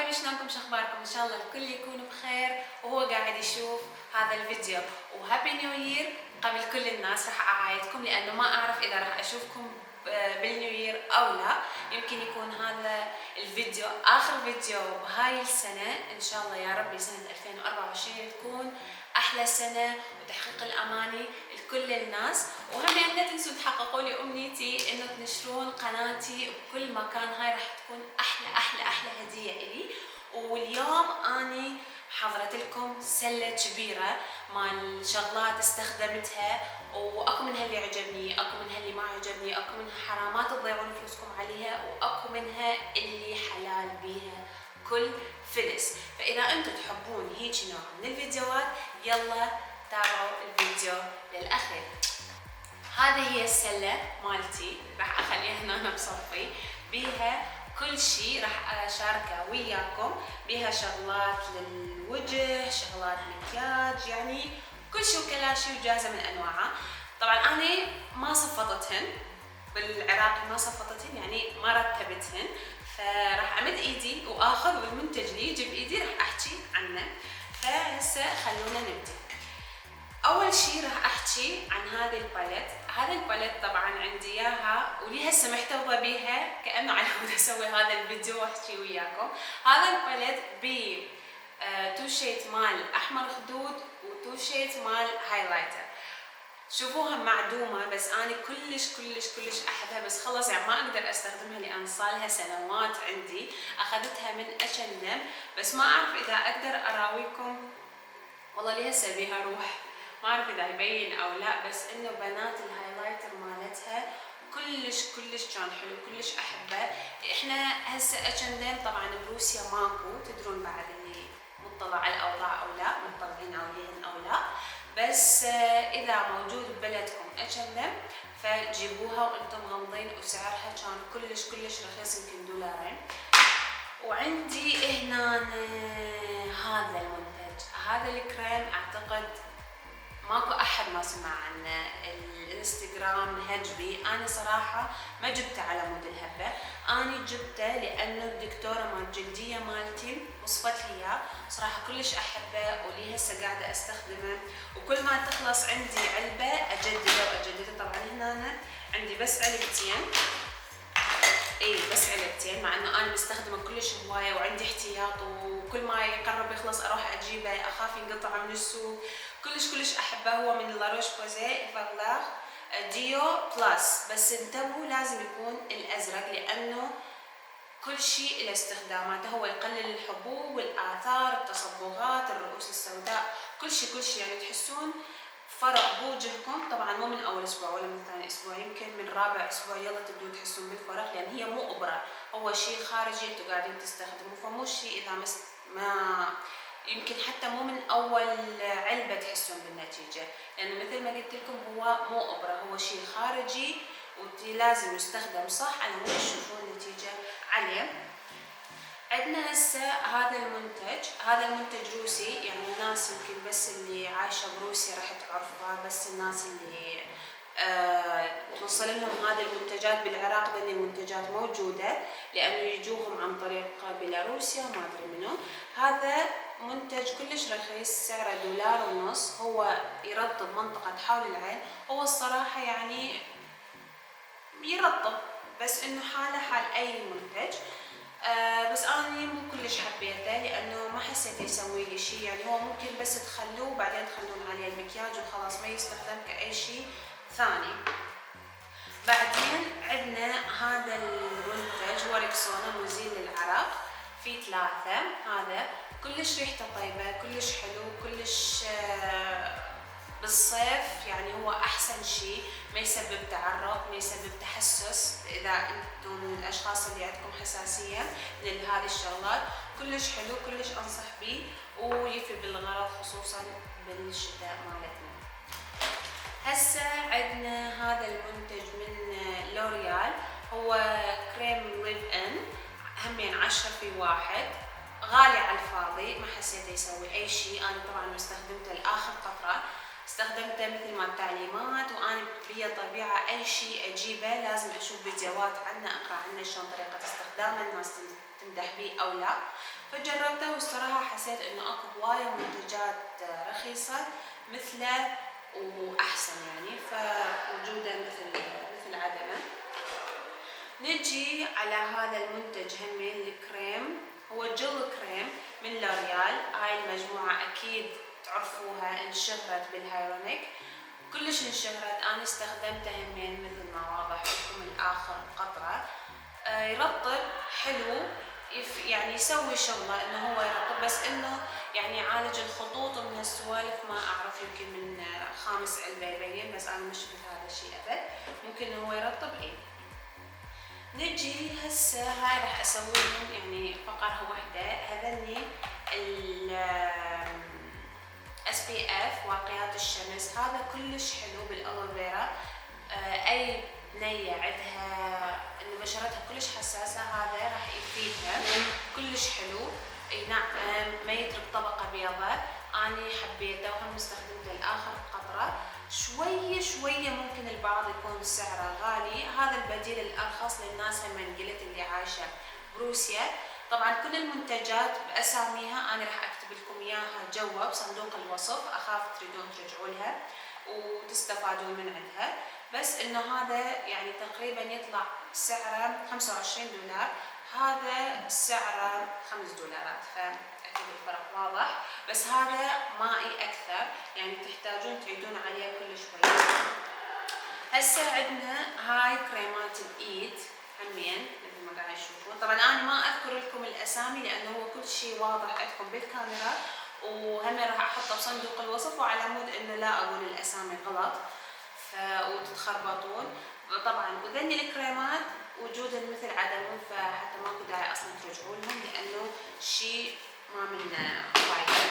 حبايبي، شلونكم؟ شو اخباركم؟ ان شاء الله الكل يكون بخير وهو قاعد يشوف هذا الفيديو. وهابي نيو يير قبل كل الناس. راح اعايدكم لانه ما اعرف اذا راح اشوفكم بالنيو يير او لا. يمكن يكون هذا الفيديو اخر فيديو بهاي السنه، ان شاء الله يا ربي سنه 2024 تكون احلى سنه وتحقيق الاماني لكل الناس. وهم لا تنسوا تحققوا لي امنيتي انه تنشرون قناتي بكل مكان. هاي راح تكون احلى هديه الي. واليوم اني حضرت لكم سله كبيره مال شغلات استخدمتها، واكو منها اللي عجبني، اكو منها اللي ما عجبني، اكو منها حرامات تضيعون فلوسكم عليها، واكو منها اللي حلال بيها كل فلس. فاذا انتم تحبون هيك نوع من الفيديوهات يلا تابعوا الفيديو للاخير. هذه هي السله مالتي، راح اخليها هنا بصفي، بيها كل شيء راح اشاركه وياكم. بيها شغلات للوجه، شغلات مكياج، يعني كل شيء وكل شيء وجاهزه من انواعها. طبعا انا ما صفطتهن بالعراقي، ما صفطتهن يعني ما رتبتهن، فراح امد ايدي واخذ والمنتج اللي يجي بايدي راح احكي عنه. فهسه خلونا نبدأ. اول شيء راح احكي عن هذه الباليت. هذا الباليت طبعا عندي اياها ولي هسه محتفظه بيها كانه على مود اسوي هذا الفيديو واحكي وياكم. هذا الباليت ب تو شيت مال احمر خدود وتو شيت مال هايلايتر. شوفوها معدومه بس انا كلش احبها، بس خلص يعني ما اقدر استخدمها لان صالها سنوات عندي. اخذتها من H&M بس ما اعرف اذا اقدر اراويكم. والله لي هسه بيها روح، ما اعرف اذا يبين او لا، بس انه بنات الهايلايتر مالتها كلش كان حلو، كلش احبه. احنا هسه H&M طبعا بروسيا ماكو، تدرون بعد اللي مطلع على الاوضاع او لا، مطلعين عليهن او لا، بس اذا موجود ببلدكم H&M فجيبوها وانتم غامضين، وسعرها كان كلش رخيص، يمكن $2. وعندي هنا هذا المنتج، هذا الكريم اعتقد ماكو احد ما سمع عنه. الانستغرام هجبي، انا صراحه ما جبته على مود الهبه، انا جبته لانه الدكتوره مال الجلديه مالتي وصفت لي اياه. صراحه كلش احبه ولي هسه قاعده استخدمه، وكل ما تخلص عندي علبه اجدده. طبعا هنا أنا عندي بس علبتين، بس علبتين، مع انه انا بستخدمه كلش هوايه وعندي احتياط، وكل ما يقرب يخلص اروح اجيبه، اخاف ينقطع من السوق. كلش احبه. هو من لاروش بوزي فاغلاغ ديو بلس، بس انتبهوا لازم يكون الازرق لانه كل شيء له استخداماته. هو يقلل الحبوب والآثار، التصبغات، الرؤوس السوداء، كل شيء يعني تحسون فرق بوجهكم. طبعا مو من اول اسبوع ولا من ثاني اسبوع، يمكن من رابع اسبوع يلا تبدون تحسون بالفرق، لان هي مو ابره، هو شيء خارجي انتم قاعدين تستخدموه، فمو شيء اذا ما يمكن حتى مو من اول علبه تحسون بالنتيجه، لانه مثل ما قلت لكم هو مو ابره، هو شيء خارجي ولازم يستخدم صح على مود تشوفون النتيجه عليه. عندنا هسه هذا المنتج روسي، يعني الناس يمكن بس اللي عايشه بروسيا راح تعرفها، بس الناس اللي توصل لهم هذه المنتجات بالعراق، لان المنتجات موجوده لانه يجوهم عن طريق بيلاروسيا وما ادري منو. هذا منتج كلش رخيص، سعره $1.50. هو يرطب منطقه حول العين. هو الصراحه يعني يرطب، بس انه حاله حال اي منتج. بس انا مو كلش حبيته لانه ما حسيت يسوي لي شيء، يعني هو ممكن بس تخلوه وبعدين تخلون عليه المكياج وخلاص، ما يستخدم كاي شيء ثاني. بعدين عندنا هذا المنتج هو ريكسونا مزيل للعرق، في 3. هذا كلش ريحته طيبه، كلش حلو، كلش بالصيف يعني هو احسن شيء، ما يسبب تعرق، ما يسبب تحسس اذا انتم من الاشخاص اللي عندكم حساسيه لهذه الشغلات. كلش حلو، كلش انصح به ويفي بالغرض خصوصا بالشتاء مالتنا. هسه عندنا هذا المنتج من لوريال، هو كريم ليف ان، همين 10 في 1، غالي على الفاضي، ما حسيت يسوي اي شيء. انا طبعا استخدمته لاخر قطره. استخدمته مثل ما التعليمات، وانا بي طبيعة اي شيء اجيبه لازم اشوف فيديوهات عنه، اقرا عنه شلون طريقة استخدامه، الناس تمدح بيه او لا. فجربته والصراحة حسيت انه اكو هواية منتجات رخيصة مثله واحسن يعني، فوجوده مثل عدمه. نجي على هذا المنتج همين الكريم، هو جل كريم من لوريال. هاي المجموعة اكيد تعرفوها، انشهرت بالهايرونيك، كلش انشهرت. انا استخدمته همين مثل ما واضح لكم الاخر قطرة. يرطب حلو، يعني يسوي شغله انه هو يرطب، بس انه يعني يعالج الخطوط ومن السوالف ما اعرف، يمكن من خامس علبة يبين، بس انا ما شفت هذا الشيء ابد. ممكن انه هو يرطب ايه. نجي هسه هاي راح اسوي لهم يعني فقرة واحدة. هذني ال SPF واقيات الشمس، هذا كلش حلو بالالوفيرا. اي بنية عندها انه بشرتها كلش حساسة، هذا راح يفيدها كلش حلو، ينعم، ما يترك طبقة بيضاء. اني حبيته وهم استخدمته الاخر قطرة. شوية ممكن البعض يكون سعره غالي، هذا البديل الارخص للناس هم قلت اللي عايشة بروسيا. طبعا كل المنتجات باساميها انا راح اكتب لكم اياها جوا بصندوق الوصف، اخاف تريدون ترجعوا لها وتستفادون من عندها. بس انه هذا يعني تقريبا يطلع سعره 25 دولار، هذا سعره 5 دولارات، فاعتقد الفرق واضح. بس هذا مائي اكثر، يعني تحتاجون تعيدون عليه كل شوي. هسه عندنا هاي كريمات الايد همين مثل ما قاعد تشوفون. طبعا انا ما اذكر لكم الاسامي لانه هو كل شيء واضح عندكم بالكاميرا، وهم راح احطه بصندوق الوصف، وعلى مود انه لا اقول الاسامي غلط وتتخربطون. طبعا وذني الكريمات وجودا مثل عدمهم، فحتى ماكو داعي اصلا ترجعوا لهم لانه شيء ما منه فايده.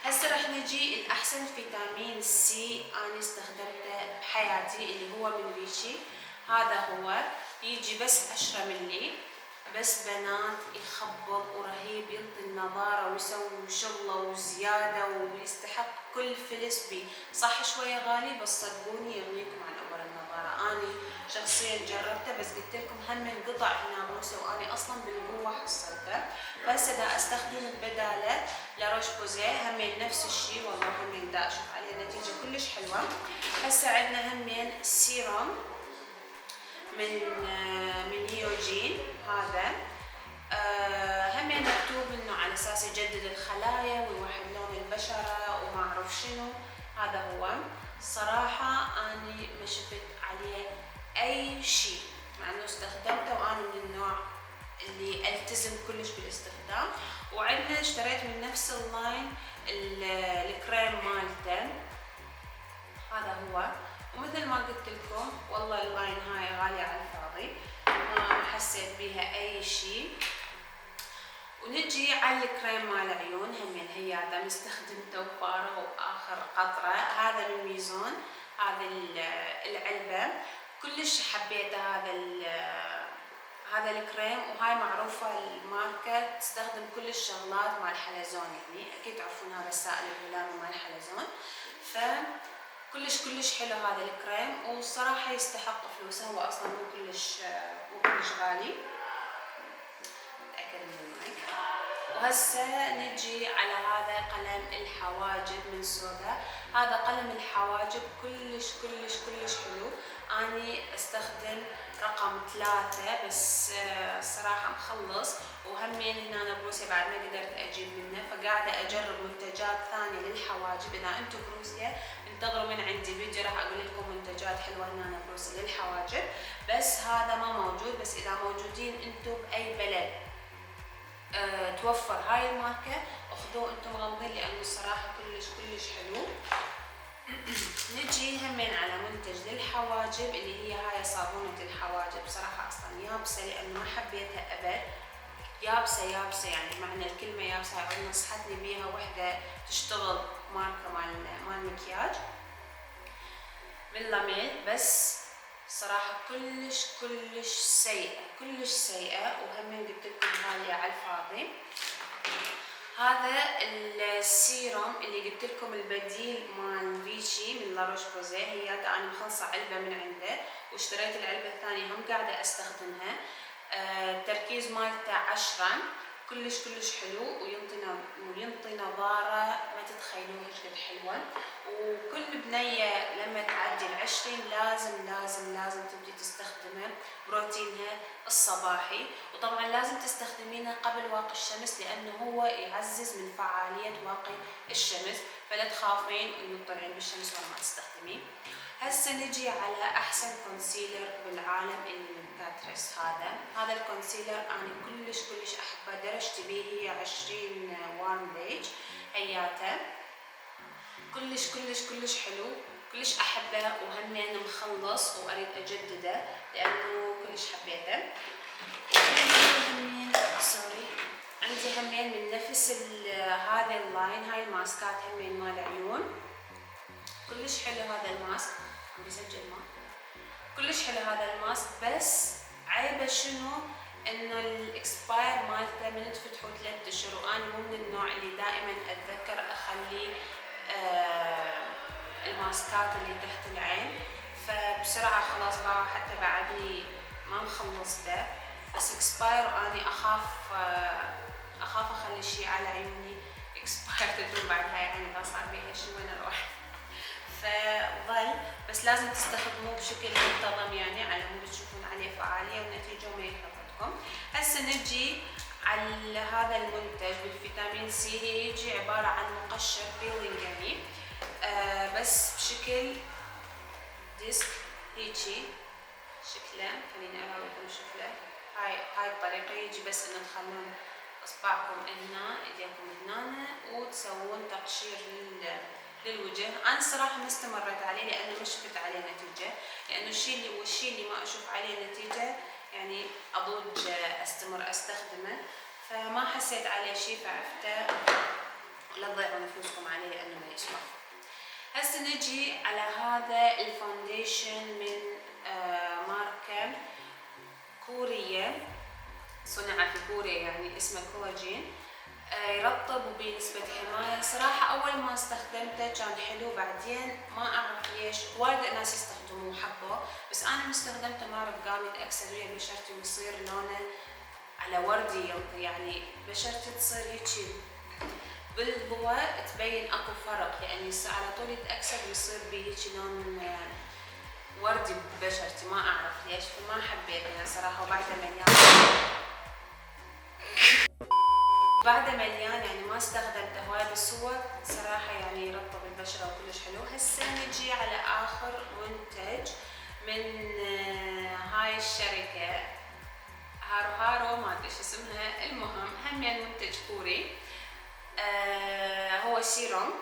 هسه راح نجي الاحسن فيتامين سي انا استخدمته بحياتي اللي هو من ريشي. هذا هو يجي بس 10 ملي، بس بنات يخبط ورهيب، يعطي النضاره ويسوي شغله وزياده ويستحق كل فلس بيه. صح شويه غالي بس صدقوني يغنيكم عن اول النظاره. اني شخصيا جربته، بس قلت لكم هم انقطع هنا بروسي واني اصلا بالقوه حصلته. فهسه دا استخدم بداله لاروش بوزيه همين نفس الشيء، والله همين دا اشوف عليه نتيجه كلش حلوه. هسه عندنا همين سيروم من نيوجين، هذا همين مكتوب انه على اساس يجدد الخلايا ويوحد لون البشره وما اعرف شنو. هذا هو. صراحه اني ما شفت عليه اي شيء، مع انه استخدمته وانا من النوع اللي التزم كلش بالاستخدام. وعندنا اشتريت من نفس اللاين الكريم مالته، هذا هو. ومثل ما قلت لكم والله اللاين هاي غالية على الفاضي، ما حسيت بيها اي شيء. ونجي على الكريم مال العيون، همين هياته مستخدمته وفارغ واخر قطرة. هذا من ميزون، هذا العلبة كلش حبيته. هذا الكريم، وهاي معروفة الماركة تستخدم كل الشغلات مال حلزون، يعني اكيد تعرفون هذا السائل الهلامي مال حلزون. ف كلش حلو هذا الكريم، والصراحة يستحق فلوسه، هو اصلا مو كلش غالي. متأكد من المايك. وهسه نجي على هذا قلم الحواجب من سودا. هذا قلم الحواجب كلش حلو. اني استخدم رقم 3 بس الصراحة مخلص، وهمين هنا بروسيا بعد ما قدرت اجيب منه، فقاعدة اجرب منتجات ثانية للحواجب. اذا انتم بروسيا انتظروا من عندي فيديو راح اقول لكم منتجات حلوة هنا بروسيا للحواجب، بس هذا ما موجود. بس اذا موجودين انتم باي بلد توفر هاي الماركة اخذوه انتم غامضين، لانه الصراحة كلش حلو. نجي همين على منتج للحواجب اللي هي هاي صابونة الحواجب. صراحة اصلا يابسة لانه ما حبيتها ابد، يابسة يعني معنى الكلمة يابسة. هاي نصحتني بيها وحدة تشتغل ماركة مال مكياج من لاميل، بس صراحة كلش سيئة. وهمين قلت لكم غالية على الفاضي. هذا السيروم اللي قلت لكم البديل مال فيشي من لا روش بوزي، هي انا مخلصه علبه من عنده واشتريت العلبه الثانيه هم قاعده استخدمها. التركيز مالته 10، كلش حلو وينطي نضاره ما تتخيلون قد حلوه. وكل بنيه لما تعدي ال20 لازم تبدي تستخدمه بروتينها الصباحي. وطبعا لازم تستخدمينه قبل واقي الشمس لانه هو يعزز من فعاليه واقي الشمس، فلا تخافين انه تطلعين بالشمس ولا ما تستخدميه. هسه نجي على احسن كونسيلر بالعالم اللي من كاتريس. هذا الكونسيلر انا كلش احبه، درجتي به هي 20 وارم بيج. هياته كلش حلو، كلش احبه، وهمين مخلص واريد اجدده لانه كلش حبيته. عندي همين من نفس هذا اللاين، هاي الماسكات همين مال عيون. كلش حلو هذا الماسك، عم بسجل ما كلش حلو هذا الماسك، بس عيبه شنو؟ انه الاكسباير مالته من تفتحوا 3 اشهر، وانا مو من النوع اللي دائما اتذكر اخلي الماسكات اللي تحت العين، فبسرعه خلاص باعوا حتى بعدني ما مخلصته. بس اكسباير اني اخاف اخلي شيء على عيوني اكسباير تدوم بعدها، يعني اذا صار بيها شيء وين اروح؟ فظل بس لازم تستخدموه بشكل منتظم، يعني على مود تشوفون عليه فعاليه ونتيجه ما يخلطكم. هسه نجي على هذا المنتج بالفيتامين سي. هي يجي عباره عن مقشر بيلينج يعني بس بشكل ديسك هيجي شكله. خليني اراويكم شكله. هاي الطريقه يجي بس انه تخلون اصبعكم هنا ايديكم هنا وتسوون تقشير للوجه. انا صراحه ما استمريت عليه لانه ما شفت عليه نتيجه، لانه الشيء اللي ما اشوف عليه نتيجه يعني اضوج استمر استخدمه، فما حسيت عليه شيء فعفته لا تضيعوا نفوسكم عليه لانه ما يسوى. هسه نجي على هذا الفاونديشن من ماركه كوريه، صنع في كوريا يعني اسمه كولاجين. يرطب وبنسبة حماية. صراحة أول ما استخدمته كان حلو، بعدين ما أعرف ليش وايد ناس يستخدموه وحبوه، بس أنا استخدمته ما أعرف قام يتأكسد ويا بشرتي ويصير لونه على وردي ينطي، يعني بشرتي تصير هيجي بالضوء تبين اكو فرق، يعني على طول يتأكسد ويصير بهيجي لون وردي ببشرتي، ما أعرف ليش، فما حبيته صراحة. بعده مليان يعني ما استخدمته هواي، بس هو صراحة يعني يرطب البشرة وكلش حلو. هسه نجي على آخر منتج من هاي الشركة هارو ما ادري ايش اسمها، المهم همين منتج كوري. هو سيروم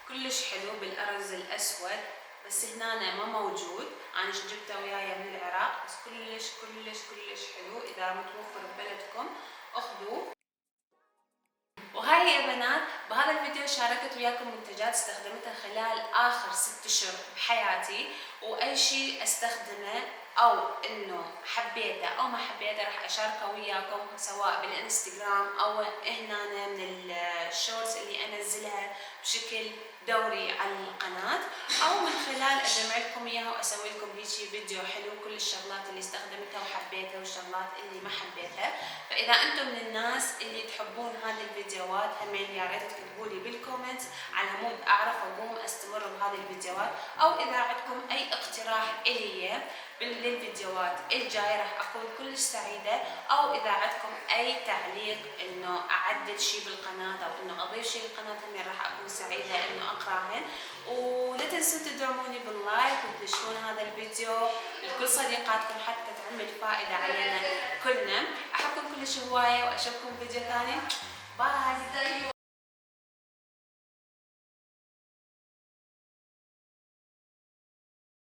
كلش حلو بالأرز الأسود، بس هنا ما موجود، أنا جبته وياي من العراق، بس كلش حلو. إذا متوفر ببلدكم اخذوه. وهاي يا بنات بهذا الفيديو شاركت وياكم منتجات استخدمتها خلال آخر 6 اشهر بحياتي، وأي شيء استخدمه أو إنه حبيته أو ما حبيته راح أشاركه وياكم، سواء بالإنستغرام أو هنا من الشورتس اللي أنزلها بشكل دوري على القناة، أو من خلال أجمع لكم إياها وأسوي لكم هيجي فيديو حلو كل الشغلات اللي استخدمتها وحبيتها والشغلات اللي ما حبيتها. فإذا أنتم من الناس اللي تحبون هذه الفيديوهات همين يا ريت تكتبوا لي بالكومنت على مود أعرف أقوم أستمر بهذه الفيديوهات، أو إذا عندكم أي اقتراح إلي للفيديوهات الجاية راح أكون كلش سعيدة، أو إذا عندكم أي تعليق إنه أعدل شيء بالقناة أو إنه أضيف شيء بالقناة همين راح أكون سعيدة إنه أقراهن. ولا تنسوا تدعموني باللايك وتنشرون هذا الفيديو لكل صديقاتكم حتى تعمل فائدة علينا كلنا. أحبكم كلش هواية وأشوفكم فيديو ثاني. باي.